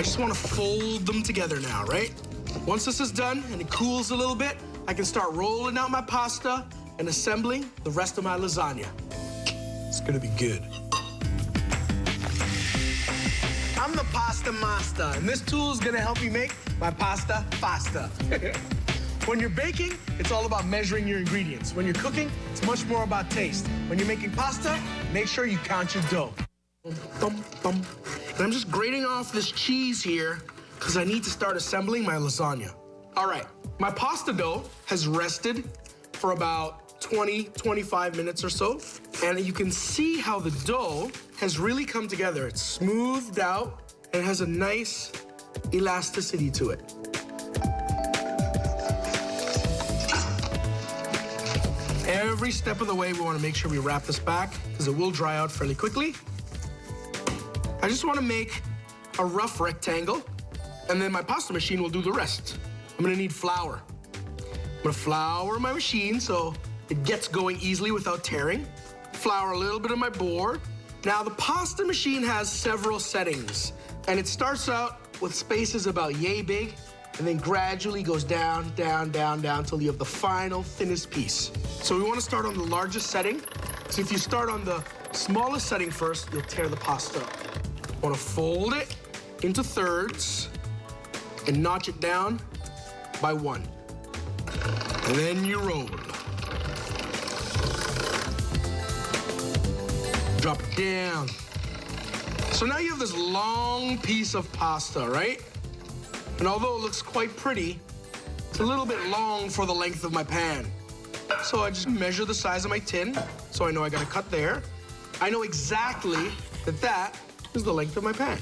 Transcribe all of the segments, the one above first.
just want to fold them together now, right? Once this is done and it cools a little bit, I can start rolling out my pasta and assembling the rest of my lasagna. It's gonna be good. I'm the pasta master, and this tool is gonna help me make my pasta faster. When you're baking, it's all about measuring your ingredients. When you're cooking, it's much more about taste. When you're making pasta, make sure you count your dough. And I'm just grating off this cheese here because I need to start assembling my lasagna. All right, my pasta dough has rested for about 20-25 minutes or so. And you can see how the dough has really come together. It's smoothed out and has a nice elasticity to it. Every step of the way, we want to make sure we wrap this back because it will dry out fairly quickly. I just want to make a rough rectangle, and then my pasta machine will do the rest. I'm gonna need flour. I'm gonna flour my machine so it gets going easily without tearing. Flour a little bit of my board. Now, the pasta machine has several settings, and it starts out with spaces about yay big, and then gradually goes down, down, down, down, until you have the final thinnest piece. So we want to start on the largest setting. So if you start on the smallest setting first, you'll tear the pasta up. I want to fold it into thirds and notch it down by one. And then you roll. Drop it down. So now you have this long piece of pasta, right? And although it looks quite pretty, it's a little bit long for the length of my pan. So I just measure the size of my tin, so I know I gotta cut there. I know exactly that that is the length of my pan.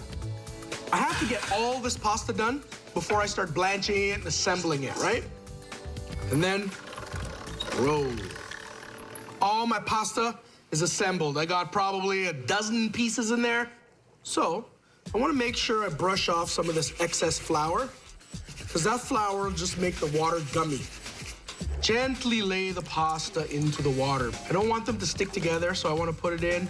I have to get all this pasta done before I start blanching it and assembling it, right? And then roll. All my pasta is assembled. I got probably a dozen pieces in there. So I want to make sure I brush off some of this excess flour, because that flour will just make the water gummy. Gently lay the pasta into the water. I don't want them to stick together, so I want to put it in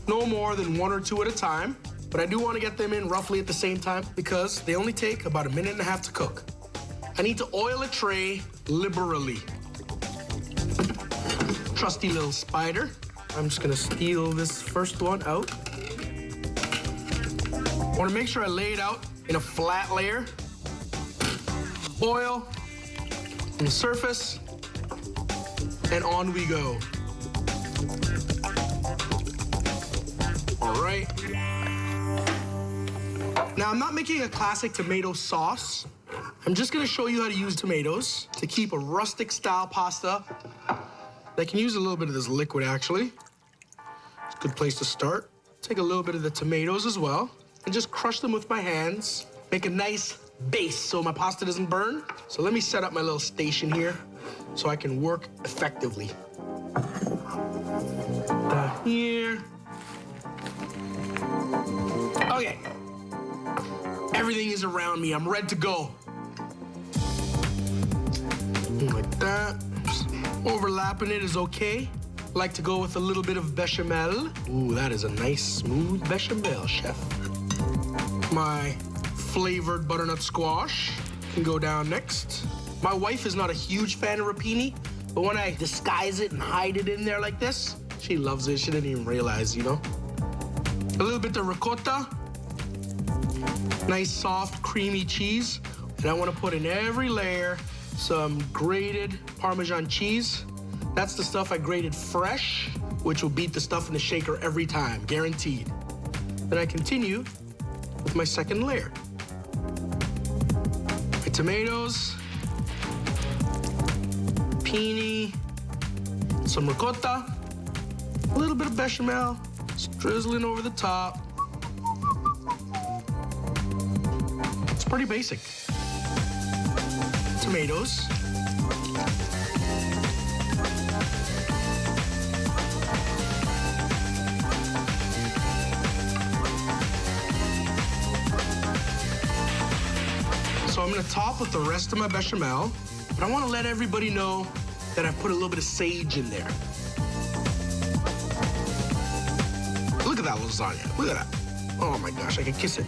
no more than one or two at a time. But I do want to get them in roughly at the same time because they only take about 1.5 minutes to cook. I need to oil a tray liberally. Trusty little spider. I'm just gonna steal this first one out. I wanna make sure I lay it out in a flat layer. Oil on the surface, and on we go. All right. Now, I'm not making a classic tomato sauce. I'm just gonna show you how to use tomatoes to keep a rustic style pasta. I can use a little bit of this liquid, actually. It's a good place to start. Take a little bit of the tomatoes as well and just crush them with my hands. Make a nice base so my pasta doesn't burn. So let me set up my little station here so I can work effectively. Here. Okay. Everything is around me. I'm ready to go. Like that. Just overlapping it is okay. Like to go with a little bit of bechamel. Ooh, that is a nice, smooth bechamel, chef. My flavored butternut squash can go down next. My wife is not a huge fan of rapini, but when I disguise it and hide it in there like this, she loves it. She didn't even realize, you know? A little bit of ricotta. Nice, soft, creamy cheese. And I want to put in every layer some grated Parmesan cheese. That's the stuff I grated fresh, which will beat the stuff in the shaker every time, guaranteed. Then I continue with my second layer. My tomatoes, pini, some ricotta, a little bit of bechamel, just drizzling over the top. It's pretty basic. Tomatoes. So I'm gonna top with the rest of my bechamel, but I wanna let everybody know that I put a little bit of sage in there. Look at that lasagna, look at that. Oh my gosh, I can kiss it.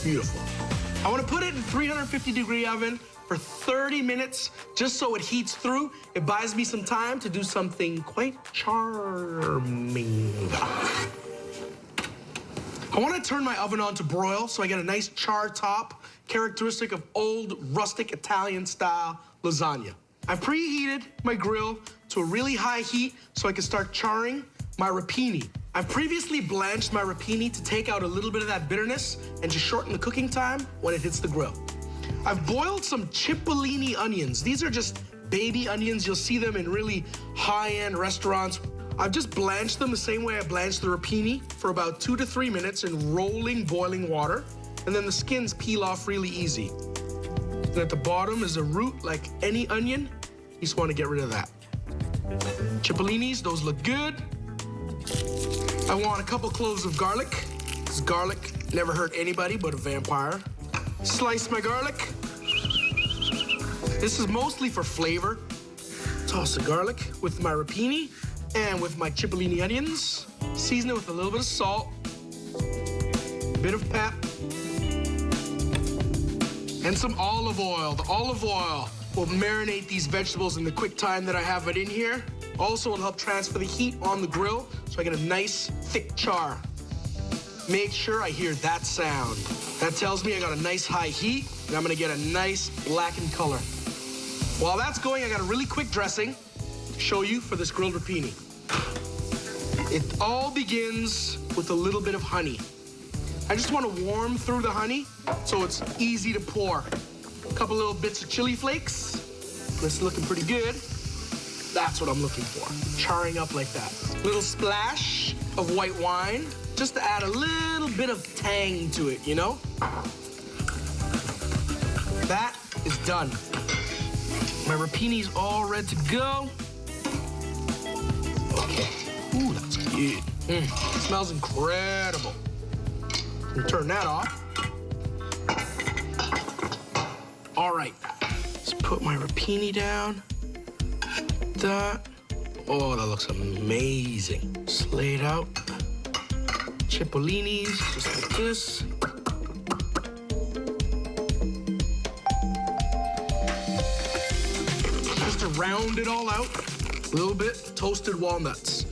Beautiful. I want to put it in 350-degree oven for 30 minutes, just so it heats through. It buys me some time to do something quite charming. I want to turn my oven on to broil so I get a nice char top, characteristic of old rustic Italian-style lasagna. I've preheated my grill to a really high heat so I can start charring my rapini. I've previously blanched my rapini to take out a little bit of that bitterness and to shorten the cooking time when it hits the grill. I've boiled some cipollini onions. These are just baby onions. You'll see them in really high-end restaurants. I've just blanched them the same way I blanched the rapini for about 2 to 3 minutes in rolling boiling water, and then the skins peel off really easy. And at the bottom is a root like any onion. You just want to get rid of that. Cipollinis, those look good. I want a couple cloves of garlic, because garlic never hurt anybody but a vampire. Slice my garlic. This is mostly for flavor. Toss the garlic with my rapini and with my cipollini onions. Season it with a little bit of salt, a bit of pep, and some olive oil. The olive oil will marinate these vegetables in the quick time that I have it in here. Also, it'll help transfer the heat on the grill so I get a nice thick char. Make sure I hear that sound. That tells me I got a nice high heat, and I'm gonna get a nice blackened color. While that's going, I got a really quick dressing to show you for this grilled rapini. It all begins with a little bit of honey. I just want to warm through the honey so it's easy to pour. A couple little bits of chili flakes. This is looking pretty good. That's what I'm looking for. Charring up like that. Little splash of white wine, just to add a little bit of tang to it, you know? That is done. My rapini's all ready to go. Okay. Ooh, that's good. Smells incredible. We'll turn that off. All right. Let's put my rapini down. That. Oh, that looks amazing. Just lay it out. Cipollinis, just like this. Just to round it all out, a little bit toasted walnuts.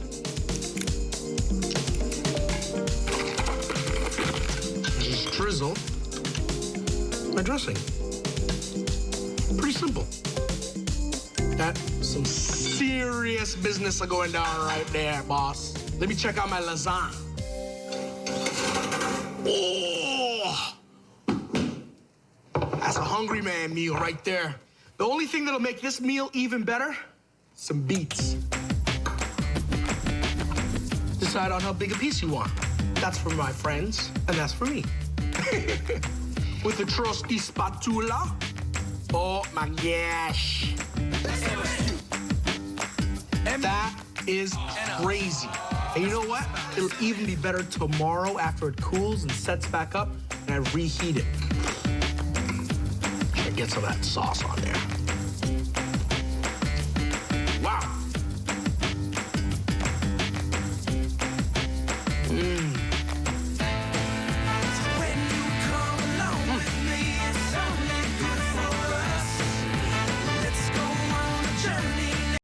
Just drizzle my dressing. Pretty simple. That's some serious business going down right there, boss. Let me check out my lasagna. Oh! That's a hungry man meal right there. The only thing that'll make this meal even better, some beets. Decide on how big a piece you want. That's for my friends, and that's for me. With the trusty spatula. Oh my gosh. That is crazy. And you know what? It'll even be better tomorrow after it cools and sets back up and I reheat it. Get some of that sauce on there.